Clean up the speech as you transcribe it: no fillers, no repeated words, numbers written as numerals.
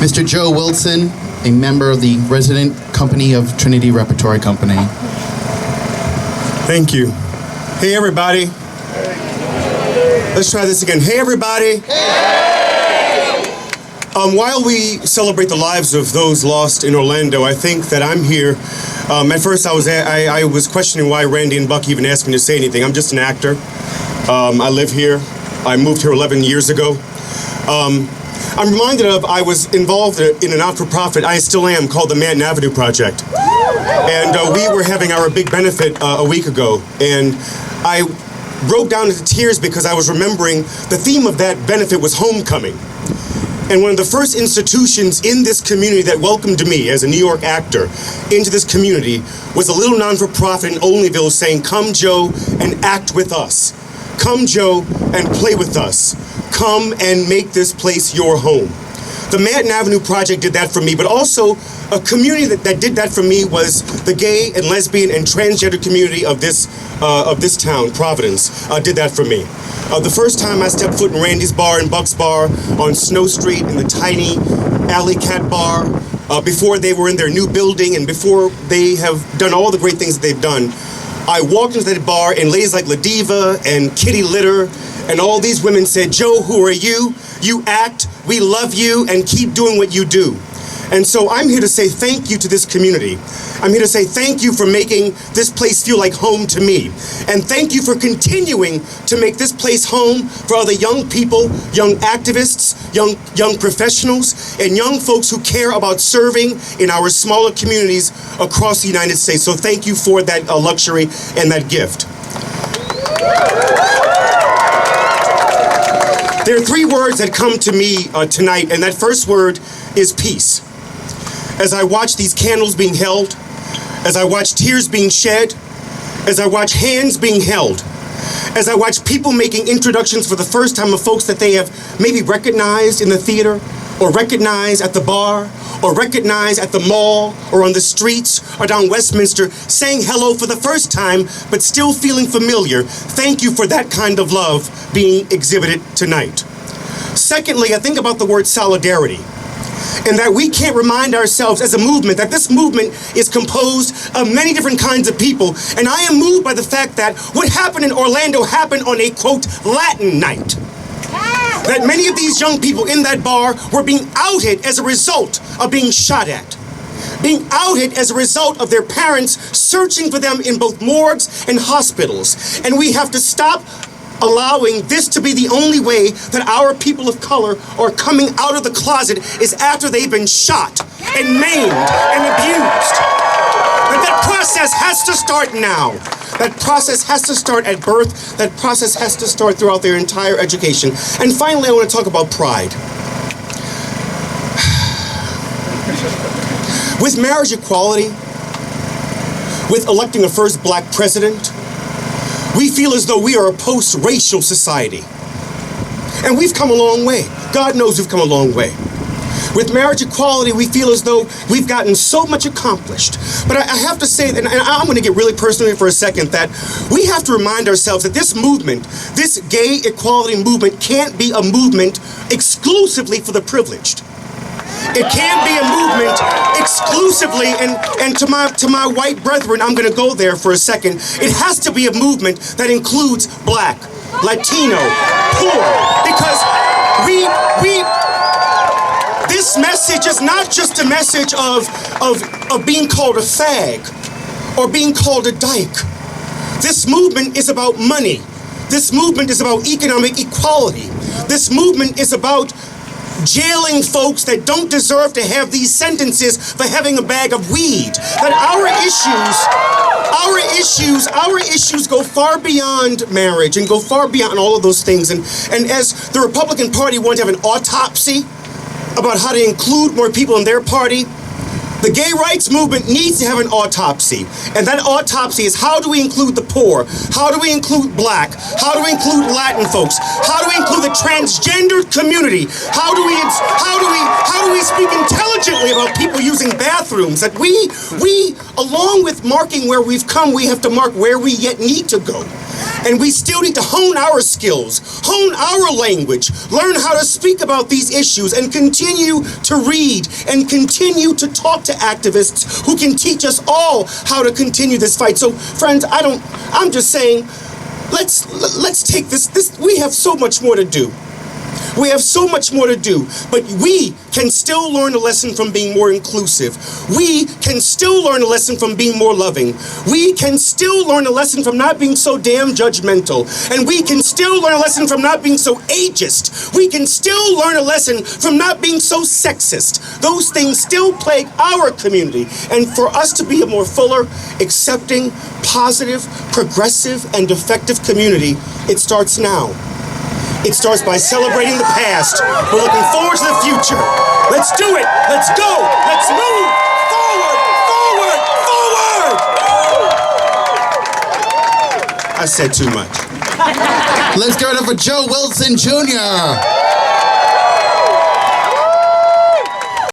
Mr. Joe Wilson, a member of the resident company of Trinity Repertory Company. Thank you. Hey, everybody. Let's try this again. Hey, everybody. While we celebrate the lives of those lost in Orlando, I think that I'm here. At first, I was questioning why Randy and Buck even asked me to say anything. I'm just an actor. I live here. I moved here 11 years ago. I'm reminded of, I was involved in a not-for-profit, I still am, called the Manton Avenue Project. And we were having our big benefit a week ago. And I broke down into tears because I was remembering the theme of that benefit was homecoming. And one of the first institutions in this community that welcomed me as a New York actor into this community was a little non-for-profit in Olneyville saying, "Come, Joe, and act with us. Come, Joe, and play with us. Come and make this place your home." The Manton Avenue Project did that for me, but also a community that did that for me was the gay and lesbian and transgender community of this town, Providence, did that for me. The first time I stepped foot in Randy's bar and Buck's bar on Snow Street in the tiny Alley Cat bar, before they were in their new building and before they have done all the great things that they've done, I walked into that bar and ladies like La Diva and Kitty Litter and all these women said, "Joe, who are you? You act, we love you, and keep doing what you do." And so I'm here to say thank you to this community. I'm here to say thank you for making this place feel like home to me. And thank you for continuing to make this place home for other young people, young activists, young professionals, and young folks who care about serving in our smaller communities across the United States. So thank you for that luxury and that gift. There are three words that come to me tonight, and that first word is peace. As I watch these candles being held, as I watch tears being shed, as I watch hands being held, as I watch people making introductions for the first time of folks that they have maybe recognized in the theater, or recognized at the bar, or recognized at the mall, or on the streets, or down Westminster, saying hello for the first time, but still feeling familiar. Thank you for that kind of love being exhibited tonight. Secondly, I think about the word solidarity, and that we can't remind ourselves as a movement that this movement is composed of many different kinds of people, and I am moved by the fact that what happened in Orlando happened on a, quote, Latin night. That many of these young people in that bar were being outed as a result of being shot at, being outed as a result of their parents searching for them in both morgues and hospitals. And we have to stop allowing this to be the only way that our people of color are coming out of the closet is after they've been shot and maimed and abused. That process has to start now. That process has to start at birth. That process has to start throughout their entire education. And finally, I want to talk about pride. With marriage equality, with electing a first black president, we feel as though we are a post-racial society. And we've come a long way. God knows we've come a long way. With marriage equality, we feel as though we've gotten so much accomplished. But I have to say, and I'm going to get really personal here for a second, that we have to remind ourselves that this movement, this gay equality movement, can't be a movement exclusively for the privileged. It can't be a movement exclusively, and to my white brethren, I'm going to go there for a second. It has to be a movement that includes black, Latino, poor, because this message is not just a message of being called a fag or being called a dyke. This movement is about money. This movement is about economic equality. This movement is about jailing folks that don't deserve to have these sentences for having a bag of weed. That our issues go far beyond marriage and go far beyond all of those things. And as the Republican Party wants to have an autopsy about how to include more people in their party, the gay rights movement needs to have an autopsy. And that autopsy is, how do we include the poor? How do we include black? How do we include Latin folks? How do we include the transgender community? How do we speak intelligently about people using bathrooms? That we along with marking where we've come, we have to mark where we yet need to go. And we still need to hone our skills, hone our language, learn how to speak about these issues, and continue to read and continue to talk to activists who can teach us all how to continue this fight. So, friends, I'm just saying, let's take this. We have so much more to do. We have so much more to do, but we can still learn a lesson from being more inclusive. We can still learn a lesson from being more loving. We can still learn a lesson from not being so damn judgmental. And we can still learn a lesson from not being so ageist. We can still learn a lesson from not being so sexist. Those things still plague our community. And for us to be a more fuller, accepting, positive, progressive, and effective community, it starts now. It starts by celebrating the past. We're looking forward to the future. Let's do it. Let's go. Let's move forward, forward, forward. I said too much. Let's give it up for Joe Wilson Jr.